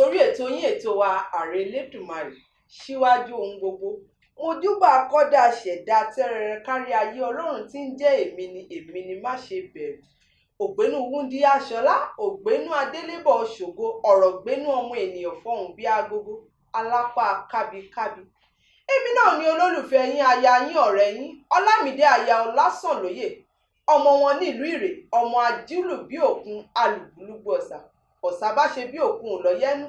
sórí ètò yín ètò wa Ààrẹ Elédùmarè. Síwájú ohun gbogbo, mo júbà akọ́dá ṣẹ̀dá tẹ́rẹrẹ kárí ayé Ọlọ́run tí ń jẹ́ èmi ni má ṣe bẹ̀rù. Ògbénú wúndí aṣọlá, ògbénú adélébọ̀ ṣògo, ọ̀rọ̀ gbénú ọmọ ènìyàn fọhùn bí agogo, alápá kábíkábí. Èmi náà ni olólùfẹ́ yín, aya yín, ọ̀rẹ́ yín, Ọlámídé aya Ọlásànlóyè, ọmọ wọn nílùú Ìrè, ọmọ ajílù bí òkun, alùgbùlùgbù ọ̀sà. Ọ̀sà bá ṣe bí òkun ò lọ yẹ́nu,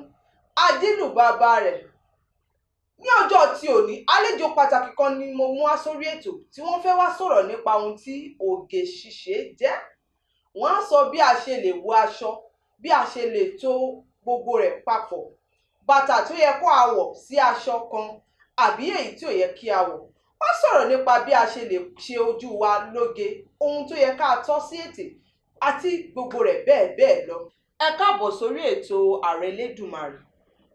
ajílù bàbá rẹ̀. Ní ọjọ́ tí òní, àlejò pàtàkì kan ni mo mú wá sórí ètò tí wọ́n fẹ́ wá sọ̀rọ̀ nípa ohun tí oge ṣíṣe jẹ́. Wọ́n á sọ bí a ṣe lè wọ aṣọ, bí a ṣe lè to gbogbo rẹ̀ papọ̀, bàtà tó yẹ kó a wọ̀ sí aṣọ kan àbí èyí tí ò yẹ kí a wọ̀. Wọ́n sọ̀rọ̀ nípa bí a ṣe lè ṣe ojú wa lóge, ohun tó yẹ ká tọ́ sí ètè àti gbogbo rẹ̀ bẹ́ẹ̀ bẹ́ẹ̀ lọ. Ẹ káàbọ̀ sórí ètò Ààrẹ Elédùmarè.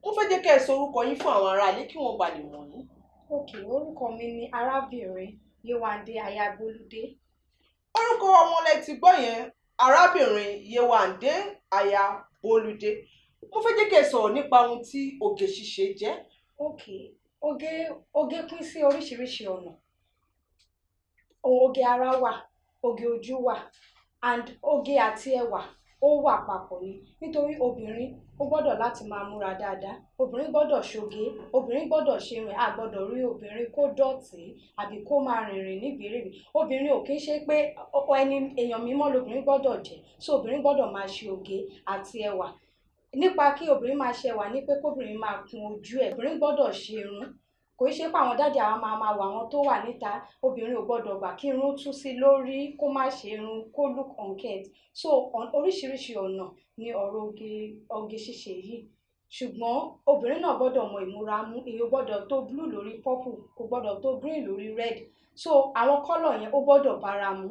Mo fẹ́ jẹ́ kẹ́ ẹ sọ orúkọ yín fún àwọn aráalé kí wọ́n ba lè mọ̀ yín. Orúkọ mi ni arábìnrin Yéwándé aya Bólúdé. Orúkọ wọn lẹ ti gbọ́ yẹn, arábìnrin Yéwándé aya Bólúdé. Mo fẹ́ jẹ́ kẹ́ ẹ sọ̀rọ̀ nípa ohun tí oge ṣíṣe jẹ́. Oge pín sí oríṣiríṣi ọ̀nà. Oge ara wà, oge ojú wà, and oge àti ẹwà ó wà papọ̀ ni. Nítorí obìnrin ó gbọ́dọ̀ láti máa múra dáadáa, obìnrin gbọ́dọ̀ ṣoge, obìnrin gbọ́dọ̀ ṣe rìn, a gbọ́dọ̀ rí obìnrin kó dọ̀tí àbí kó máa rìnrìn nígbèrégbè. Obìnrin ò kí ń ṣe pé èèyàn mímọ́ lobìnrin gbọ́dọ̀ jẹ́, so obìnrin gbọ́dọ̀ máa ṣe oge àti ẹwà. Nípa kí obìnrin máa ṣe ẹwà ní pé kóbìnrin máa kun ojú ẹ̀, obìnrin gbọ́dọ̀ ṣe irun. Kò í ṣe pé àwọn dáàdì àwọn máa wà àwọn tó wà níta, obìnrin ò gbọ́dọ̀ gbà kí irun tú sí lórí, kó má ṣe irun, kó look unkempt. So oríṣiríṣi ọ̀nà ni ọ̀rọ̀ oge ṣíṣe yìí. Ṣùgbọ́n obìnrin náà gbọ́dọ̀ mọ ìmúra mú, èyí ò gbọ́dọ̀ tó blue lórí purple, kò gbọ́dọ̀ tó green lórí red. So àwọn kọ́lọ̀ yẹn ó gbọ́dọ̀ bára mu.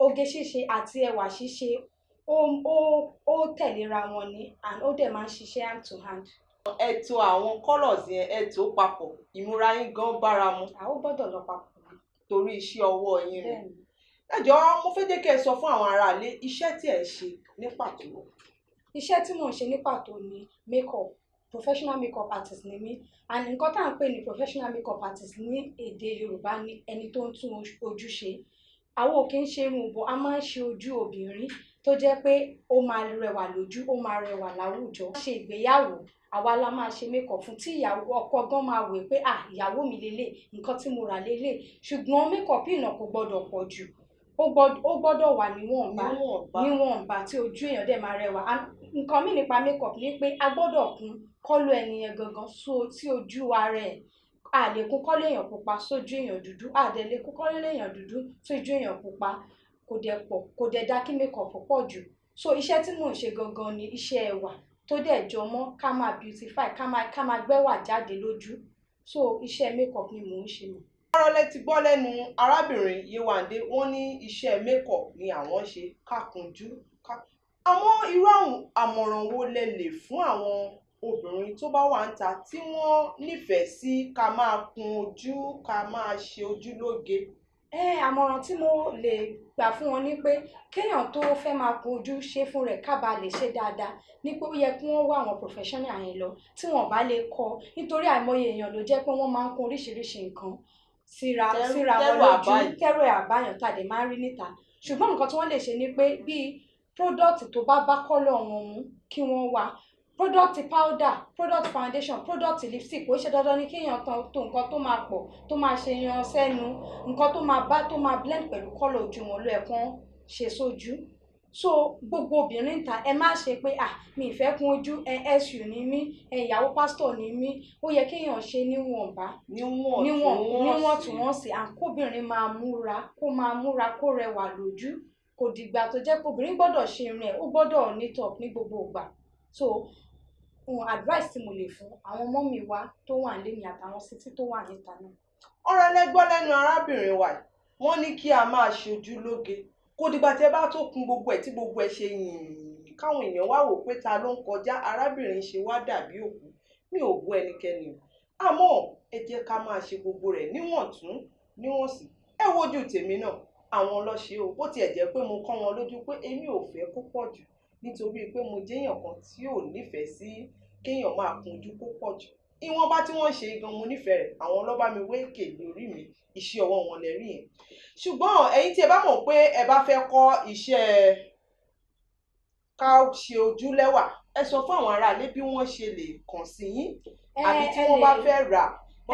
Oge ṣíṣe àti ẹwà ṣíṣe ó tẹ̀léra wọn ni, and ó dẹ̀ máa ń ṣiṣẹ́ hand to hand. Ẹ tò àwọn colours yẹn, ẹ tò papọ̀, ìmúra yín gan bára mu. Ó gbọ́dọ̀ lọ papọ̀ torí iṣẹ́ ọwọ́ yín ni. Ẹ jọ̀ọ́, mo fẹ́ jẹ́ kẹ́ ẹ sọ fún àwọn aráalé iṣẹ́ tí ẹ ń ṣe ní pàtó. Iṣẹ́ tí mò ń ṣe ní pàtó ni makeup, professional makeup artist ni mí. And nǹkan tá à ń pè ní professional makeup artist ní èdè Yorùbá ni ẹni tó ń tún ojú ṣe. Àwọn ò kí ń ṣe irun bọ̀, a máa ń ṣe ojú obìnrin tó jẹ́ pé ó máa rẹwà lójú, ó máa rẹwà láwùjọ. Ṣe ìgbéyàwó, àwa la máa ṣe makeup fún, tí ìyàwó ọkọ gan máa wò pé ìyàwó mi lélẹ̀, nǹkan tí mo rà lélẹ̀. Ṣùgbọ́n makeup yìí náà kò gbọ́dọ̀ pọ̀ jù, ó gbọ́dọ̀ wà níwọ̀nba tí ojú èèyàn dẹ̀ máa rẹwà. Nǹkan mí nípa makeup ni pé a gbọ́dọ̀ kún kọ́lọ̀ ẹni yẹn gangan sí ojú ara ẹ̀. A lè kún kọ́lọ̀ èèyàn pupa sójú èèyàn dúdú, a dẹ̀ lè kún kọ́lọ̀ èèyàn dúdú sójú èèyàn pupa. Kò dẹ̀ dá kí makeup pọ̀ jù. So iṣẹ́ tí mò ń ṣe gangan ni iṣẹ́ ẹwà tó dẹ̀ jọmọ́ ká máa beautify, ká máa gbẹ́wà jáde lójú. So iṣẹ́ makeup ni mò ń ṣe nù. Ọ̀rọ̀ lẹ ti gbọ́ lẹ́nu arábìnrin Yéwándé, wọ́n ní iṣẹ́ makeup ni àwọn ṣe, kákunjú. Àmọ́ irú àwọn àmọ̀ràn wo lẹ lè fún àwọn obìnrin tó bá wà níta tí wọ́n nífẹ̀ẹ́ sí ká máa kun ojú, ká máa ṣe ojú lóge? Àmọ̀ràn tí mo lè gbà fún wọn ni pé kéèyàn tó fẹ́ máa kun ojú ṣe fún rẹ̀ ká ba lè ṣe dáadáa, ní pé ó yẹ kí wọ́n wá àwọn professional yẹn lọ tí wọ́n bá lè kọ́. Nítorí àìmọye èèyàn ló jẹ́ pé wọ́n máa ń kun oríṣiríṣi nǹkan síra wọn lójú, tẹ́rọ àbáyàn tàdé máa ń rí níta. Ṣùgbọ́n nǹkan tí wọ́n lè ṣe ni pé bí product tó bá kọ́lọ̀ wọn mu kí wọ́n wá. Product powder, product foundation, product lipstick, ó ṣe dandan ní kéèyàn tó nǹkan tó máa pọ̀, tó máa ṣe yan sẹ́nu, nǹkan tó máa blend pẹ̀lú kọ́lọ̀ ojú wọn ló ẹ̀ kán ṣe sójú. So gbogbo obìnrin ta ẹ má ṣe pé mi ì fẹ́ kun ojú, SU ni mí, ìyàwó pásítọ̀ ni mí. Ó yẹ kéèyàn ṣe níwọ̀ntúnwọ̀nsì, àkóbìnrin máa múra kó rẹwà lójú. Kò dìgbà tó jẹ́ pé obìnrin gbọ́dọ̀ ṣe irun ẹ̀, ó gbọ́dọ̀ neat up ní gbogbo ìgbà. So advice tí mo lè fún àwọn ọmọ mi wá tó wà nílé mi àtàwọn sítí tó wà níta náà. Ọ̀rọ̀ lẹ gbọ́ lẹ́nu arábìnrin wa, wọ́n ní kí a máa ṣojú lóge. Kò dìgbà tẹ́ bá tó kun gbogbo ẹ̀ tí gbogbo ẹ̀ ṣe yìnyín káwọn èèyàn wá wò pé ta ló ń kọjá, arábìnrin ṣe wá dàbí òkú. Mi ò bú ẹnikẹ́ni o, àmọ́ ẹ jẹ́ ká máa ṣe gbogbo rẹ̀ níwọ̀ntúnwọ̀nsì. Ẹ wojú tèmi náà, àwọn ọlọ́ṣẹ́ o, bó tiẹ̀ jẹ́ pé mo kọ́ wọn lójú pé èmi ò fẹ́ kó pọ̀ jù, nítorí pé mo jẹ́yàn kan tí ò nífẹ̀ẹ́ sí kéèyàn máa kun ojú kó pọ̀ jù ìwọ̀nba tí wọ́n ṣe gan mo nífẹ̀ẹ́ rẹ̀ àwọn ọlọ́ba mi wé kèlè orí mi iṣẹ́ ọwọ́ wọn lẹ rí yẹn ṣùgbọ́n ẹ̀yin tí ẹ bá mọ̀ pé ẹ bá fẹ́ kọ́ iṣẹ́ ká ṣe ojú lẹ́wà ẹ sọ fún àwọn aráalé bí wọ́n ṣe lè kàn sí yín àbí tí wọ́n bá fẹ́ rà.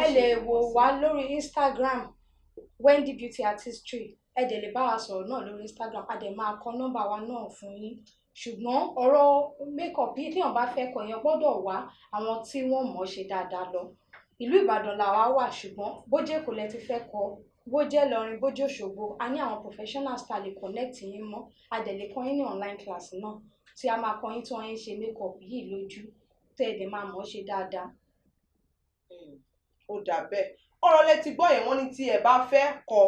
ẹ lè wò wá lórí Instagram Wendy Beauty Artistry ẹ dẹ̀ lè bá wa sọ̀rọ̀ náà lórí Instagram a dẹ̀ máa kọ nọ́mbà wa náà fún yín ṣùgbọ́n ọ̀rọ̀ makeup bí téèyàn bá fẹ́ kọ́ èèyàn gbọ́dọ̀ wá àwọn tí wọ́n mọ̀ ṣe dáadáa lọ ìlú Ìbàdàn làwa wà ṣùgbọ́n bójẹ́ kò lẹ ti fẹ́ kọ́ bójẹ́ Ìlọrin bójẹ́ Òṣogbo a ní àwọn professionals tá a lè connect yín mọ́ a dẹ̀ lè kọ́ yín ní online class náà tí a máa kọ́ yín tí wọ́n ń ṣe makeup yìí lójú tẹ́ ẹ dẹ̀ máa mọ̀ ṣe dáadáa. Ó dà bẹ́ẹ̀ ọ̀rọ̀ lẹ ti gbọ́ yẹn wọ́n ní tí ẹ bá fẹ́ kọ́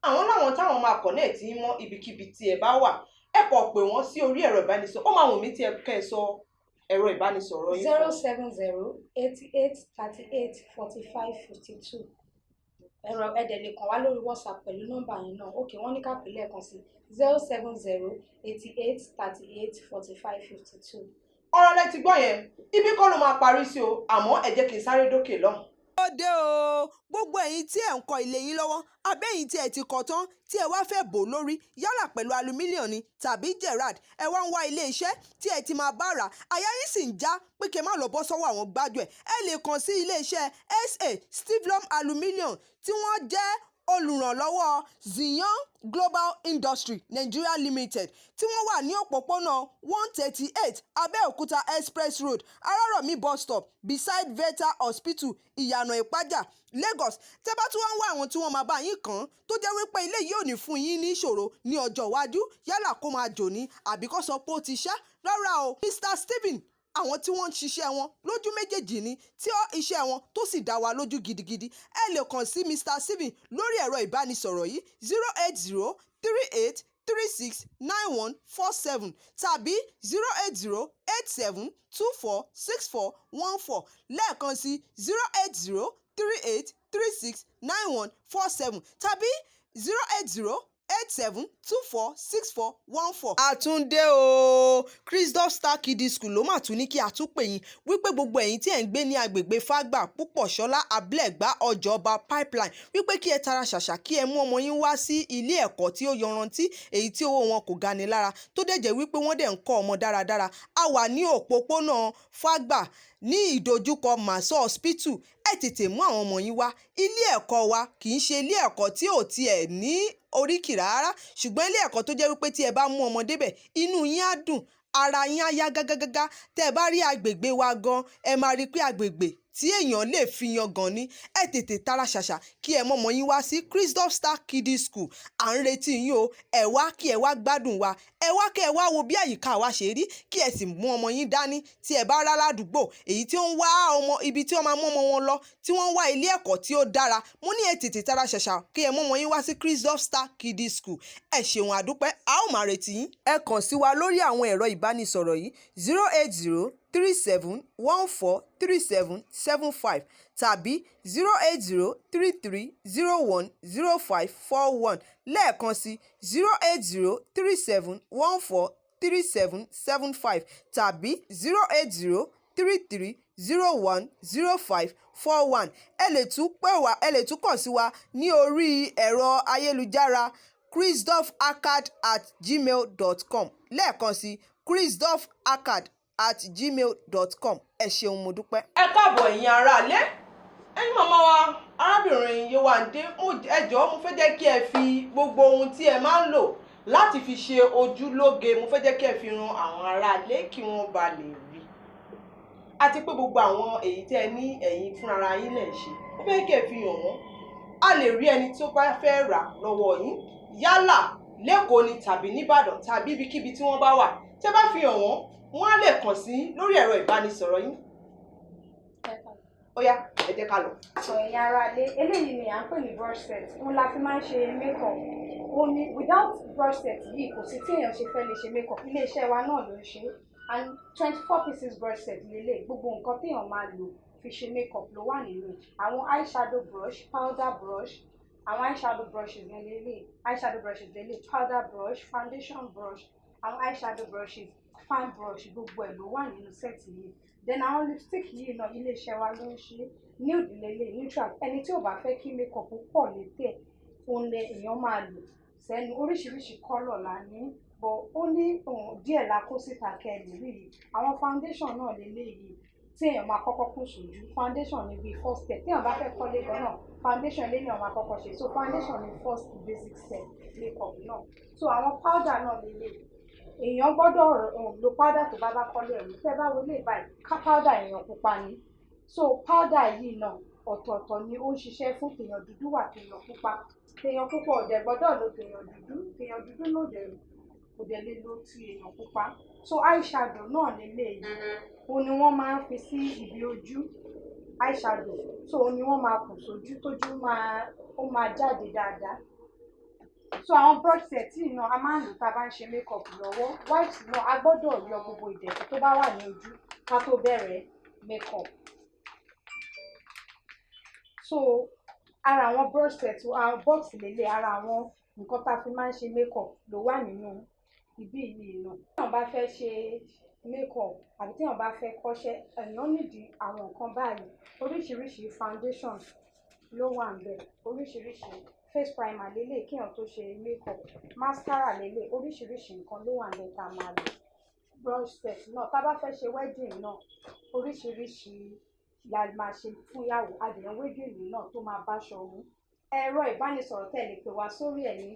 àwọn láwọn táwọn máa connect yín mọ́ ibikíbi tí ẹ bá wà ẹ kọ pé wọ́n sí orí ẹ̀rọ ìbánisọ̀rọ̀ ó máa wù mí tí ẹ kẹ́ ẹ sọ ẹ̀rọ ìbánisọ̀rọ̀ yín. 070-88-38-45-52 ẹ̀rọ ẹ̀dẹ̀ lè kàn wá lórí WhatsApp pẹ̀lú nọ́mbà yẹn náà òkè wọ́n ní ká pè lẹ́ẹ̀kan sí 070-88-45-52. ọ̀rọ̀ lẹ ti gbọ́ yẹn ibi kọ́ ló máa parí sí o àmọ́ ẹ jẹ́ kí n sáré dókè lọ́hùn. ó dé o gbogbo ẹ̀yin tí ẹ̀ ń kọ́ ilé yín lọ́wọ́ abẹ́yìn tí ẹ̀ ti kọ́ tán tí ẹ wá fẹ́ bò lórí yálà pẹ̀lú alumílíọ̀n ni tàbí Gerard ẹ wá ń wá ilé iṣẹ́ tí ẹ ti máa bá rà àyà yín sì ń já pé kẹ́ má lọ bọ́ sọ́wọ́ àwọn gbájú ẹ̀ ẹ lè kàn sí ilé iṣẹ́ SA Stivlum Aluminium tí wọ́n jẹ́ olùrànlọ́wọ́ Zion Global Industry Nigeria Limited tí wọ́n wà ní òpópónà 138 Abẹ́òkúta Express Road Arárọ̀mí bus stop beside Veta Hospital Ìyànà Ìpájà Lagos tẹ́ bá tún wá ń wá àwọn tí wọ́n máa bá yín kàn tó jẹ́ wípé ilé yìí ò ní fún yín ní ìṣòro ní ọjọ́ iwájú yálà kó máa jò ní àbí kó sọ pé ó ti ṣá rárá o Mr Stephen àwọn tí wọ́n ń ṣiṣẹ́ wọn lójú méjèèjì ni tí iṣẹ́ wọn tó sì dá wa lójú gidigidi ẹ lè kàn sí Mr Stephen lórí ẹ̀rọ ìbánisọ̀rọ̀ yìí 08038369147 tàbí 08087246414 lẹ́ẹ̀kan sí 08038369147 tàbí 08087246414. àtúndé o Christoph Star Kiddie School ló mà tún ní kí a tún pè yín wípé gbogbo ẹ̀yin tí ẹ̀ ń gbé ní agbègbè Fágbà Púpọ̀ṣọ́lá Abúlẹ̀gbá Ọjọ́ba Pipeline wípé kí ẹ tara ṣàṣà kí ẹ mú ọmọ yín wá sí ilé ẹ̀kọ́ tí ó yanrantí èyí tí owó wọn kò gani lára tó dẹ̀ jẹ́ wípé wọ́n dẹ̀ ń kọ́ ọmọ dáradára a wà ní òpópónà Fágbà ní ìdojúkọ Maso Hospital ẹ tètè mú àwọn ọmọ yín wá ilé ẹ̀kọ́ wa kì í ṣe ilé ẹ̀kọ́ tí ò tiẹ̀ ní oríkì rárá ṣùgbọ́n ilé ẹ̀kọ́ tó jẹ́ wípé tí ẹ bá mú ọmọ débẹ̀ inú yín á dùn ara yín á yá gágágágá tẹ́ ẹ bá rí agbègbè wa gan ẹ máa rí i pé agbègbè tí èèyàn lè fi yan gan ni ẹ tètè tara ṣàṣà kí ẹ mọ́mọ́ yín wá sí Christoph Star Kiddie School à ń retí yín o ẹ wá kí ẹ wá gbádùn wa ẹ wá kí ẹ wá wo bí àyíká wa ṣe rí kí ẹ sì mú ọmọ yín dání tí ẹ bá rá ládùúgbò èyí tí ó ń wá ọmọ ibi tí wọ́n máa mú ọmọ wọn lọ tí wọ́n ń wá ilé ẹ̀kọ́ tí ó dára mo ní ẹ tètè tara ṣàṣà kí ẹ mọ́mọ́ yín wá sí Christoph Star Kiddie School ẹ ṣeun àdúpẹ́ a ó máa retí yín ẹ kàn sí wa lórí àwọn ẹ̀rọ ìbánisọ̀rọ̀ yìí 08037143775 tàbí 08033010541 lẹ́ẹ̀kan sí 08037143775 tàbí 08033010541 ẹ lè tún kàn sí wa ní orí ẹ̀rọ ayélujára christophaccad@gmail.com lẹ́ẹ̀kan sí christophaccad@gmail.com ẹ ṣeun mo dúpẹ́. ẹ káàbọ̀ ẹ̀yin aráalé ẹ̀yin màmá wa arábìnrin Yéwándé ẹ jọ̀ọ́ mo fẹ́ jẹ́ kí ẹ fi gbogbo ohun tí ẹ máa ń lò láti fi ṣe ojú lóge mo fẹ́ jẹ́ kí ẹ fi ran àwọn aráalé kí wọ́n ba lè rí àti pé gbogbo àwọn èyí tẹ́ ẹ ní ẹ̀yin fúnra yín lẹ̀ ṣe mo fẹ́ kí ẹ fi hàn wọ́n a lè rí ẹni tí ó bá fẹ́ rà lọ́wọ́ yín yálà lẹ́kọ̀ọ́ ni tàbí nìbàdàn tàbí ibikíbi tí wọ́n bá wà tẹ́ bá fi hàn wọ́n á lè kàn sí lórí ẹ̀rọ ìbánisọ̀rọ̀ yín. ó yá ẹ jẹ́ ká lọ. ẹ̀yin aráalé eléyìí ni à ń pè ní brush set òun la fi máa ń ṣe makeup ó ní without brush set yìí kò sí tí èèyàn ṣe fẹ́ lè ṣe makeup iléeṣẹ́ wa náà ló ń ṣe and 24 pieces brush set lélẹ̀ gbogbo nǹkan téèyàn máa lò fi ṣe makeup ló wà nínú àwọn eyeshadow brush powder brush àwọn eyeshadow brushes lélẹ̀ powder brush foundation brush àwọn eyeshadow brushes fine brush gbogbo ẹ̀ ló wà nínú sẹ́ẹ̀tì yìí. Then àwọn lipstick yìí náà iléeṣẹ́ wa ló ń ṣe nude lélẹ̀ neutral. Ẹni tí ò bá fẹ́ kí makeup pọ̀ létí ẹ̀ òun lẹ èèyàn máa lò sẹ́nu. Oríṣiríṣi colour la ní but ó ní díẹ̀ la kó síta kẹ́ẹ̀lì rí yìí. Àwọn foundation náà lélẹ̀ yìí tí èèyàn máa kọ́kọ́ kún sójú. Foundation ni bí first step tí èèyàn bá fẹ́ kọ́lé gan náà foundation lé ní ọmọ àkọ́kọ́ ṣe. So foundation ni first basic step makeup náà. So àwọn powder náà lélẹ̀ èèyàn gbọ́dọ̀ lo powder tó bá kọ́lé ẹ̀rù. Tẹ́ bá wọlé báyìí ká powder èèyàn pupa ni. So powder yìí náà ọ̀tọ̀ọ̀tọ̀ ni ó ń ṣiṣẹ́ fún tèèyàn dúdú wà tèèyàn pupa. Tèèyàn pupa ò dẹ̀ gbọ́dọ̀ lo tèèyàn dúdú ló dẹ̀ kò dẹ̀ lè lo ti èèyàn pupa. So eyeshadow náà lélẹ̀ yìí òun ni wọ́n máa ń fi sí ibi ojú eyeshadow. So òun ni wọ́n máa kùn sójú tójú máa jáde dáadáa. So àwọn brush set yìí náà a máa ń lò tá a bá ń ṣe makeup lọ́wọ́. White náà a gbọ́dọ̀ yọ gbogbo ìdẹ̀tí tó bá wà ní ojú ká tó bẹ̀rẹ̀ makeup. So ara àwọn brush set àwọn box lélẹ̀ ara àwọn nǹkan tá a fi máa ń ṣe makeup ló wà nínú ibi yìí náà. Tí èèyàn bá fẹ́ ṣe makeup àbí tí èèyàn bá fẹ́ kọ́ṣẹ́ èèyàn nídìí àwọn nǹkan báyìí. Oríṣiríṣi foundation ló wà ńbẹ̀ oríṣiríṣi face primer lélẹ̀ kí èèyàn tó ṣe makeup mascara lélẹ̀ oríṣiríṣi nǹkan ló wà ńbẹ̀ tá a máa lò. Brush set náà tá a bá fẹ́ ṣe wedding náà oríṣiríṣi la máa ṣe fún ìyàwó adìyẹ wedding náà tó máa báṣọ mu. Ẹ̀rọ ìbánisọ̀rọ̀ tẹ́ lè pè wá sórí ẹ̀ ní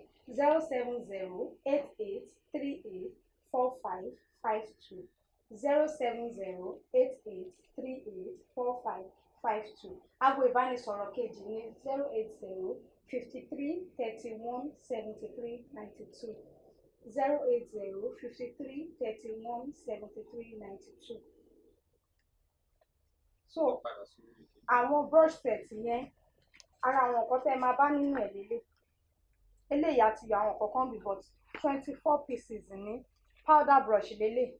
07088384552 07088384552. Aago ìbánisọ̀rọ̀ kejì ní 08053317392 08053317392. So àwọn brush set yẹn ara àwọn nǹkan tẹ́ ẹ máa bá nínú ẹ̀ lélẹ̀ eléyìí àti àwọn kọ̀ọ̀kan bí but 24 pieces ní powder brush lélẹ̀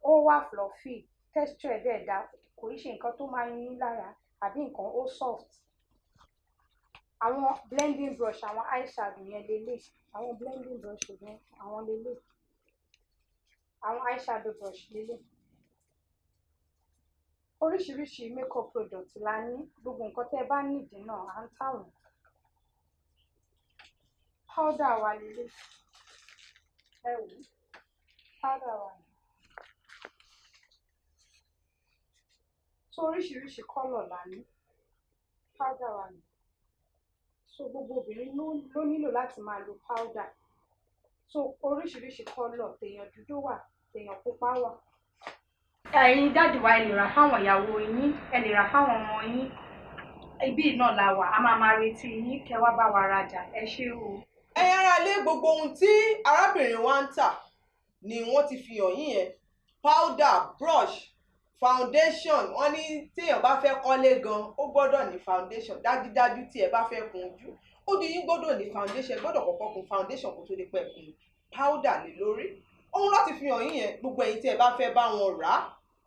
ó wà fluffy texture ẹ̀ dẹ̀ dá kò í ṣe nǹkan tó máa yín lára àbí nǹkan ó soft. Àwọn blending brush àwọn eyeshadow yẹn lélẹ̀ àwọn blending brush yẹn àwọn lélẹ̀ àwọn eyeshadow brush lélẹ̀. Oríṣiríṣi makeup product la ní gbogbo nǹkan tẹ́ ẹ bá nídìí náà à ń tà wọ́n. Powder wa lélẹ̀ ẹ wò powder wa ni. So oríṣiríṣi colour la ní powder wa ni. So gbogbo obìnrin ló nílò láti máa lo powder. So oríṣiríṣi colour tèèyàn dúdú wà tèèyàn pupa wà. Ẹ̀yin dáàdì wa ẹ lè rà fáwọn ìyàwó yín ẹ lè rà fáwọn ọmọ yín ibi náà la wà a máa retí yín kẹ́ wá bá wa rajà ẹ ṣé o. Ẹ̀yin ará ilé gbogbo ohun tí arábìnrin wa ń tà ni wọ́n ti fi hàn yín yẹn powder brush foundation wọ́n ní téèyàn bá fẹ́ kọ́lé gan ó gbọ́dọ̀ ní foundation dájúdájú tí ẹ bá fẹ́ kun ojú yín gbọ́dọ̀ ní foundation gbọ́dọ̀ kọ́kọ́ kun foundation kó tó lè pẹ́ kun powder lé lórí ohun láti fi hàn yín yẹn gbogbo ẹ̀yin tí ẹ bá fẹ́ bá wọn rà á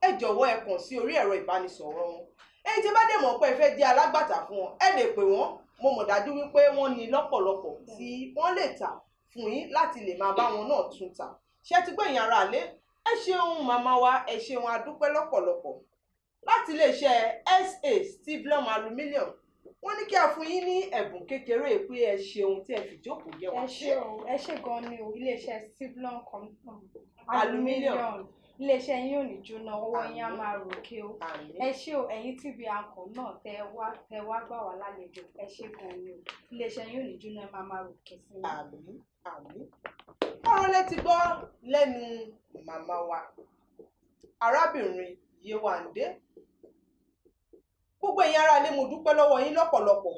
ẹ jọ̀wọ́ ẹ kàn sí orí ẹ̀rọ ìbánisọ̀rọ̀ wọn ẹ̀yin tí ẹ bá dẹ̀ mọ̀ pé ẹ fẹ́ jẹ́ alágbàtà fún wọn ẹ lè pè wọ́n mo mọ̀ dájú wípé wọ́n ní lọ́pọ̀lọpọ̀ tí wọ́n lè tà fún yín láti lè máa bá wọn náà tún tà ṣé ti gbẹ̀yìn ara lé ẹ ṣeun màmá wa ẹ ṣeun adúpẹ́ lọ́pọ̀lọpọ̀ láti iléeṣẹ́ SA Stevlon Aluminium wọ́n ní kí a fún yín ní ẹ̀bùn kékeré pé ẹ ṣeun tí ẹ fi jókòó yẹ wá. ẹ ṣé gan ni o iléeṣẹ́ Stevlon Aluminium iléeṣẹ́ yín ò ní jóná owó yín á máa ròkè o ẹ ṣé o ẹ̀yin TV anchor náà tẹ wá gbà wá lálejò ẹ ṣé gan ni o iléeṣẹ́ yín ò ní jóná ẹ máa ròkè sí i. àmín àmín ọ̀rọ̀ lẹ ti gbọ́ lẹ́nu màmá wa arábìnrin Yewande gbogbo ẹ̀yin ará ilé mo dúpẹ́ lọ́wọ́ yín lọ́pọ̀lọpọ̀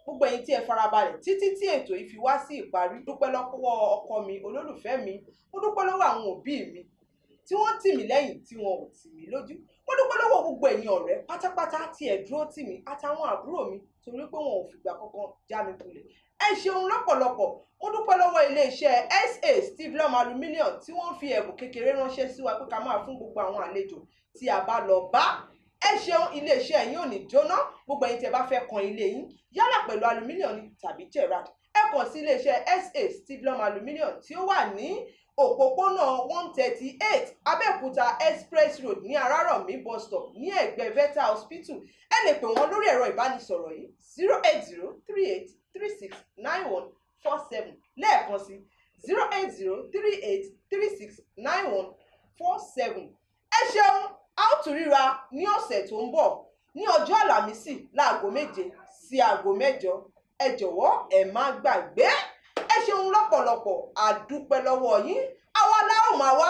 gbogbo ẹ̀yin tí ẹ farabalẹ̀ títí tí ètò yìí fi wá sí ìparí dúpẹ́ lọ́wọ́ ọkọ mi olólùfẹ́ mi mo dúpẹ́ lọ́wọ́ àwọn òbí mi tí wọ́n tì mí lẹ́yìn tí wọn ò tì mí lójú mo dúpẹ́ lọ́wọ́ gbogbo ẹ̀yin ọ̀rẹ́ pátápátá tí ẹ dúró tì mí àtàwọn àbúrò mi torí pé wọn ò fìgbà kankan já mi kulẹ̀ ẹ ṣeun lọ́pọ̀lọpọ̀ mo dúpẹ́ lọ́wọ́ iléeṣẹ́ SA Stevlon Aluminium tí wọ́n fi ẹ̀bùn kékeré ránṣẹ́ sí wa pé ká máa fún gbogbo àwọn àlejò tí a bá lọ bá ẹ ṣeun iléeṣẹ́ yín ò ní jóná gbogbo ẹ̀yin tí ẹ bá fẹ́ kan ilé yín yálà pẹ̀lú aluminium ni tàbí gerard ẹ lẹ́ẹ̀kan sí iléeṣẹ́ SA Stevlum Aluminium tí ó wà ní òpópónà 138 Abẹ́òkúta Express Road ní Arárọ̀mí bus stop ní ẹ̀gbẹ́ Veta Hospital. Ẹ lè pè wọ́n lórí ẹ̀rọ ìbánisọ̀rọ̀ yìí 08038369147 lẹ́ẹ̀kan sí 08038369147. Ẹ ṣeun, a ó tún ríra ní ọ̀sẹ̀ tó ń bọ̀ ní ọjọ́ Àlàmísì láago 7 sí aago 8. Ẹ jọ̀wọ́ ẹ má gbàgbé. Ẹ ṣeun lọ́pọ̀lọpọ̀, a dúpẹ́ lọ́wọ́ yín. Àwa la ó máa wá,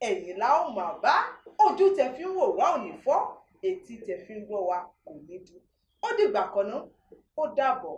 ẹ̀yin la ó máa bá. Ojú tẹ́ fi ń wò wá ò ní fọ́, etí tẹ́ fi ń gbọ́ wa kò ní dí. Ó dìgbà kan náà, ó dàbọ̀.